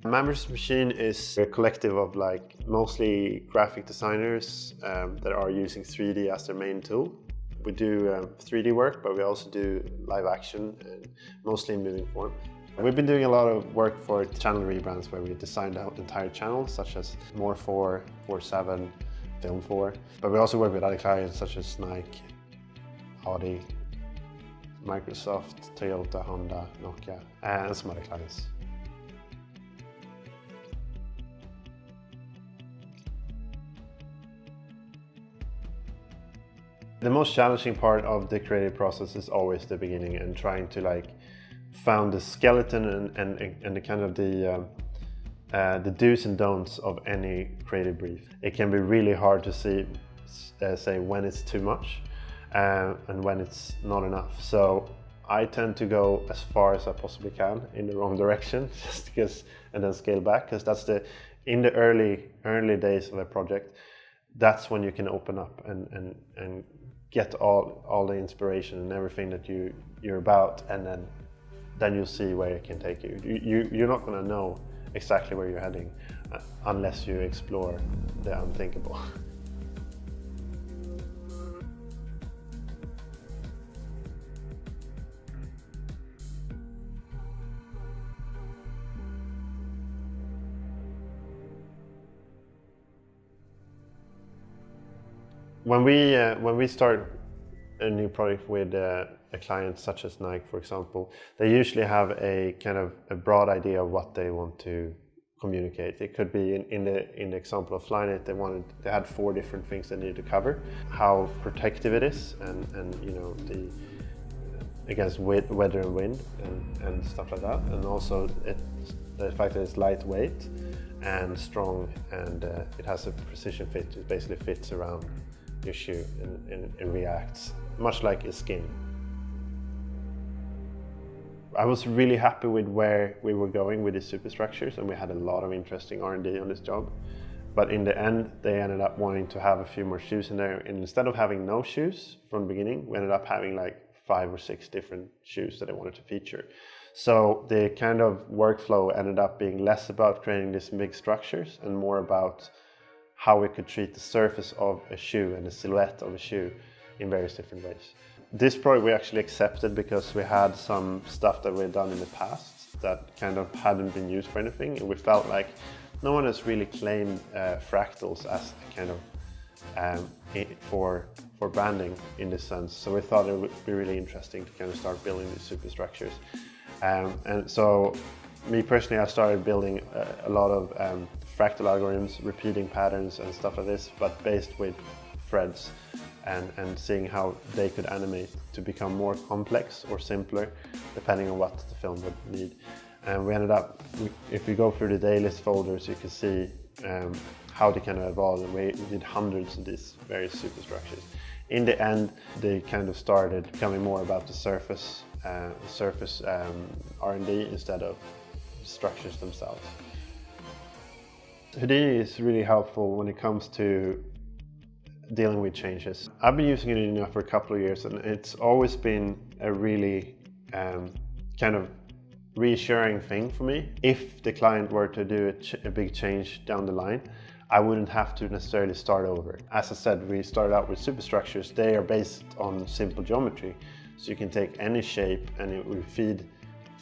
ManvsMachine is a collective of like mostly graphic designers that are using 3D as their main tool. We do 3D work, but we also do live action and mostly in moving form. We've been doing a lot of work for channel rebrands where we designed out entire channels such as More 4, 47, Film 4. But we also work with other clients such as Nike, Audi, Microsoft, Toyota, Honda, Nokia, and some other clients. The most challenging part of the creative process is always the beginning and trying to like found the skeleton and the kind of the do's and don'ts of any creative brief. It can be really hard to say when it's too much and when it's not enough. So I tend to go as far as I possibly can in the wrong direction, just because, and then scale back, because that's in the early days of a project, that's when you can open up and get all the inspiration and everything that you're about, and then you'll see where it can take you. You're not going to know exactly where you're heading unless you explore the unthinkable. When we start a new project with a client such as Nike, for example, they usually have a kind of a broad idea of what they want to communicate. It could be in the example of Flyknit, they had 4 different things they needed to cover: how protective it is, and you know, against weather and wind and stuff like that, and also the fact that it's lightweight and strong, and it has a precision fit. It basically fits around your shoe and reacts much like a skin. I was really happy with where we were going with the superstructures, and we had a lot of interesting R&D on this job. But in the end, they ended up wanting to have a few more shoes in there, and instead of having no shoes from the beginning, we ended up having like 5 or 6 different shoes that they wanted to feature. So the kind of workflow ended up being less about creating these big structures and more about how we could treat the surface of a shoe and the silhouette of a shoe in various different ways. This project we actually accepted because we had some stuff that we had done in the past that kind of hadn't been used for anything, and we felt like no one has really claimed fractals as a kind of for branding in this sense. So we thought it would be really interesting to kind of start building these superstructures. And so me personally, I started building a lot of fractal algorithms, repeating patterns and stuff like this, but based with threads, and seeing how they could animate to become more complex or simpler, depending on what the film would need. And we ended up, if we go through the daylist folders, you can see how they kind of evolved, and we did hundreds of these various superstructures. In the end, they kind of started becoming more about the surface R&D instead of structures themselves. Houdini is really helpful when it comes to dealing with changes. I've been using Houdini now for a couple of years, and it's always been a really kind of reassuring thing for me. If the client were to do a big change down the line, I wouldn't have to necessarily start over. As I said, we started out with superstructures. They are based on simple geometry, so you can take any shape and it will feed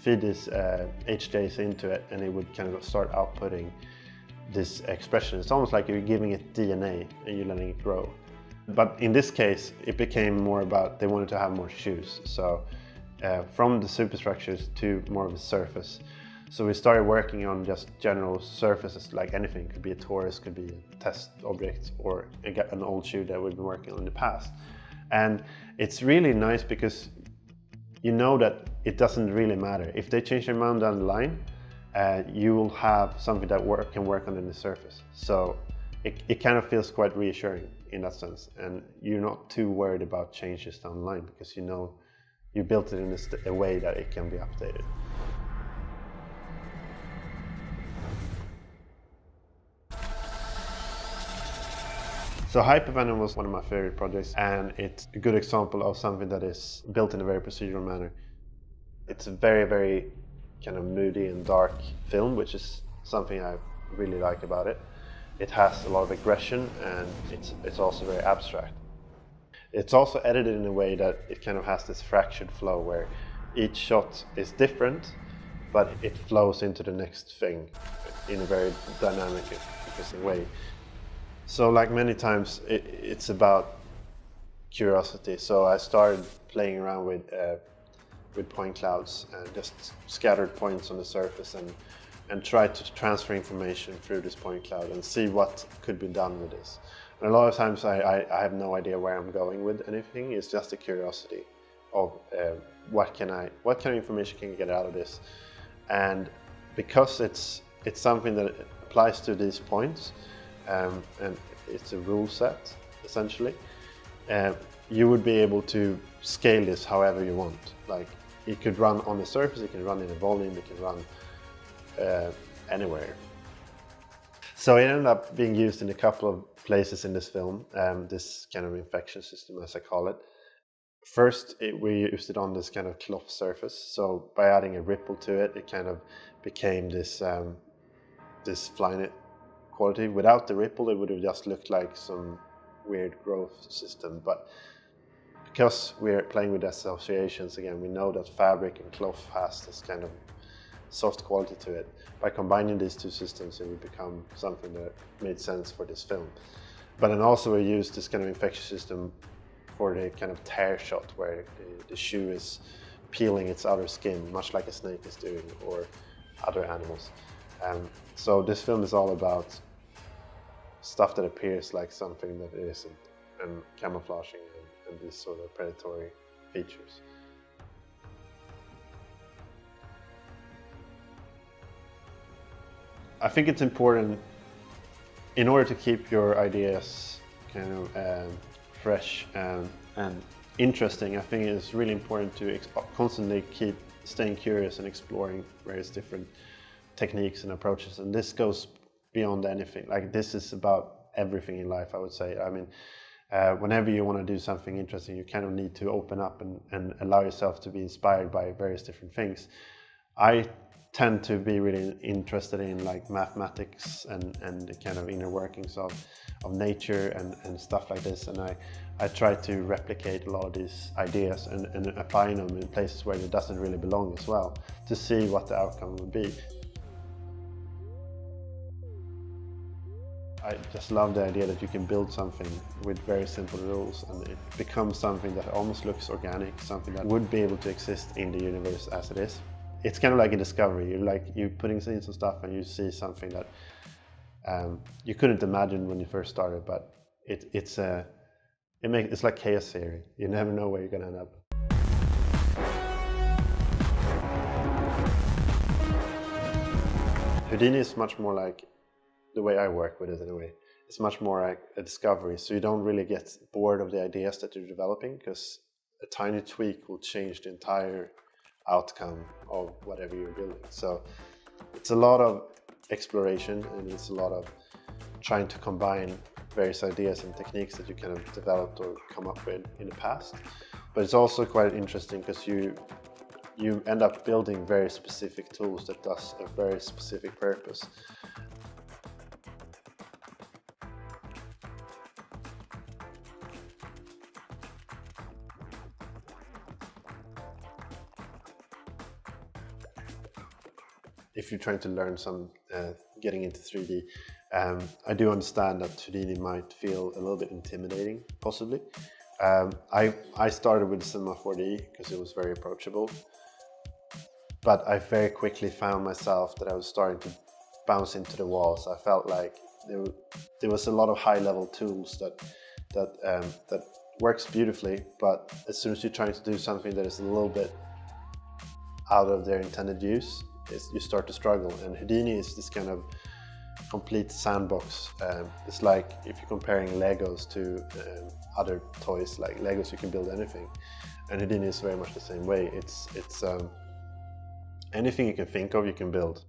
this HJs into it, and it would kind of start outputting this expression. It's almost like you're giving it DNA and you're letting it grow. But in this case, it became more about they wanted to have more shoes. So from the superstructures to more of a surface. So we started working on just general surfaces, like anything. It could be a torus, could be a test object, or an old shoe that we've been working on in the past. And it's really nice because you know that it doesn't really matter. If they change their mind down the line, you will have something that can work on the surface. So it kind of feels quite reassuring in that sense, and you're not too worried about changes down the line because you know you built it in a way that it can be updated. So Hypervenom was one of my favorite projects, and it's a good example of something that is built in a very procedural manner. It's a very, very kind of moody and dark film, which is something I really like about it. It has a lot of aggression, and it's also very abstract. It's also edited in a way that it kind of has this fractured flow where each shot is different, but it flows into the next thing in a very dynamic, interesting way. So like many times, it's about curiosity. So I started playing around with point clouds and just scattered points on the surface, and tried to transfer information through this point cloud and see what could be done with this. And a lot of times I have no idea where I'm going with anything. It's just a curiosity of what kind of information can I get out of this. And because it's something that applies to these points, and it's a rule set essentially, you would be able to scale this however you want. Like, it could run on the surface, it can run in a volume, it can run anywhere. So it ended up being used in a couple of places in this film, this kind of infection system, as I call it. First, we used it on this kind of cloth surface. So by adding a ripple to it, it kind of became this Flyknit quality. Without the ripple, it would have just looked like some weird growth system. But because we're playing with associations again, we know that fabric and cloth has this kind of soft quality to it. By combining these two systems, it would become something that made sense for this film. But then also we used this kind of infection system for the kind of tear shot where the shoe is peeling its outer skin, much like a snake is doing, or other animals. So this film is all about stuff that appears like something that it isn't, and camouflaging and these sort of predatory features. I think it's important, in order to keep your ideas kind of fresh and interesting. I think it's really important to constantly keep staying curious and exploring various different techniques and approaches. And this goes beyond anything. Like, this is about everything in life, I would say. I mean, whenever you want to do something interesting, you kind of need to open up and allow yourself to be inspired by various different things. I tend to be really interested in like mathematics and the kind of inner workings of nature and stuff like this, and I try to replicate a lot of these ideas and applying them in places where it doesn't really belong as well, to see what the outcome would be. I just love the idea that you can build something with very simple rules and it becomes something that almost looks organic, something that would be able to exist in the universe as it is. It's kind of like a discovery. You're putting in some stuff and you see something that you couldn't imagine when you first started, but it's like chaos theory. You never know where you're going to end up. Houdini is much more like the way I work with it in a way. It's much more like a discovery, so you don't really get bored of the ideas that you're developing, because a tiny tweak will change the entire outcome of whatever you're building. So it's a lot of exploration, and it's a lot of trying to combine various ideas and techniques that you kind of developed or come up with in the past. But it's also quite interesting because you end up building very specific tools that does a very specific purpose. If you're trying to learn some getting into 3D, I do understand that Houdini might feel a little bit intimidating, possibly. I started with Cinema 4D because it was very approachable, but I very quickly found myself that I was starting to bounce into the walls. I felt like there was a lot of high-level tools that works beautifully, but as soon as you're trying to do something that is a little bit out of their intended use, you start to struggle. And Houdini is this kind of complete sandbox. It's like if you're comparing Legos to other toys, like Legos you can build anything, and Houdini is very much the same way. It's anything you can think of you can build.